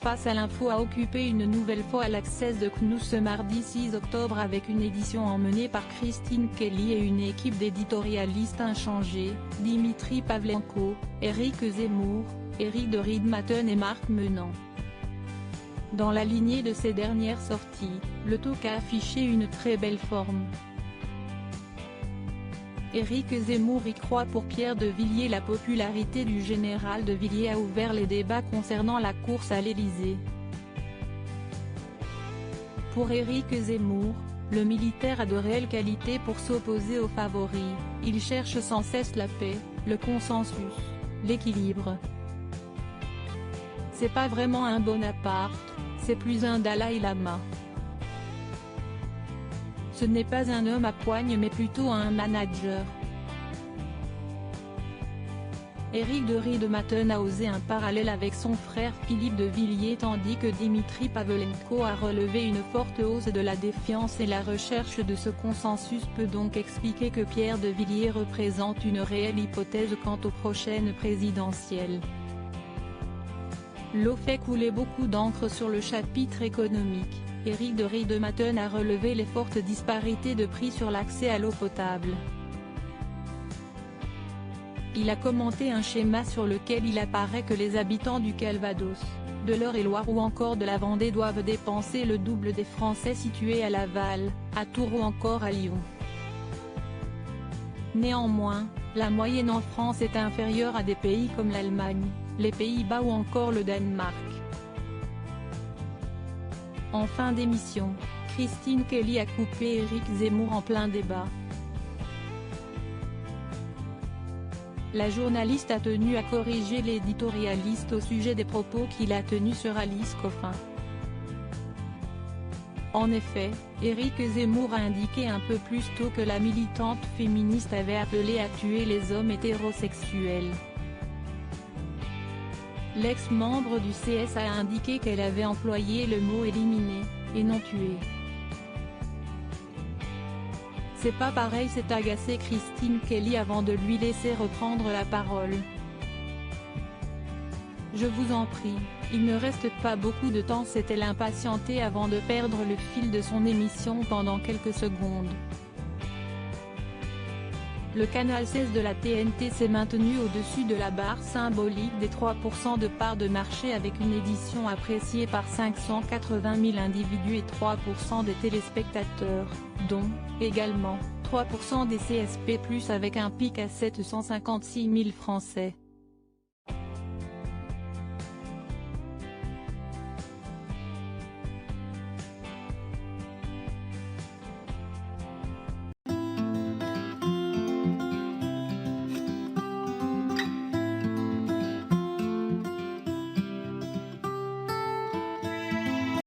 Face à l'info a occupé une nouvelle fois l'Access de CNews ce mardi 6 octobre avec une édition emmenée par Christine Kelly et une équipe d'éditorialistes inchangés, Dimitri Pavlenko, Éric Zemmour, Éric de Riedmaten et Marc Menant. Dans la lignée de ces dernières sorties, le talk a affiché une très belle forme. Éric Zemmour y croit. Pour Pierre de Villiers, la popularité du général de Villiers a ouvert les débats concernant la course à l'Élysée. Pour Éric Zemmour, le militaire a de réelles qualités pour s'opposer aux favoris, il cherche sans cesse la paix, le consensus, l'équilibre. C'est pas vraiment un Bonaparte, c'est plus un Dalai Lama. Ce n'est pas un homme à poigne mais plutôt un manager. Éric de Riedmaten a osé un parallèle avec son frère Philippe de Villiers tandis que Dimitri Pavlenko a relevé une forte hausse de la défiance et la recherche de ce consensus peut donc expliquer que Pierre de Villiers représente une réelle hypothèse quant aux prochaines présidentielles. L'eau fait couler beaucoup d'encre sur le chapitre économique. Éric de Riedmaten a relevé les fortes disparités de prix sur l'accès à l'eau potable. Il a commenté un schéma sur lequel il apparaît que les habitants du Calvados, de l'Eure-et-Loir ou encore de la Vendée doivent dépenser le double des Français situés à Laval, à Tours ou encore à Lyon. Néanmoins, la moyenne en France est inférieure à des pays comme l'Allemagne, les Pays-Bas ou encore le Danemark. En fin d'émission, Christine Kelly a coupé Éric Zemmour en plein débat. La journaliste a tenu à corriger l'éditorialiste au sujet des propos qu'il a tenus sur Alice Coffin. En effet, Éric Zemmour a indiqué un peu plus tôt que la militante féministe avait appelé à tuer les hommes hétérosexuels. L'ex-membre du CS a indiqué qu'elle avait employé le mot « éliminer » et non « tuer ». C'est pas pareil, s'est agacée Christine Kelly avant de lui laisser reprendre la parole. Je vous en prie, il ne reste pas beaucoup de temps, s'est-elle impatientée avant de perdre le fil de son émission pendant quelques secondes. Le canal 16 de la TNT s'est maintenu au-dessus de la barre symbolique des 3% de part de marché avec une édition appréciée par 580 000 individus et 3% des téléspectateurs, dont, également, 3% des CSP+, avec un pic à 756 000 Français.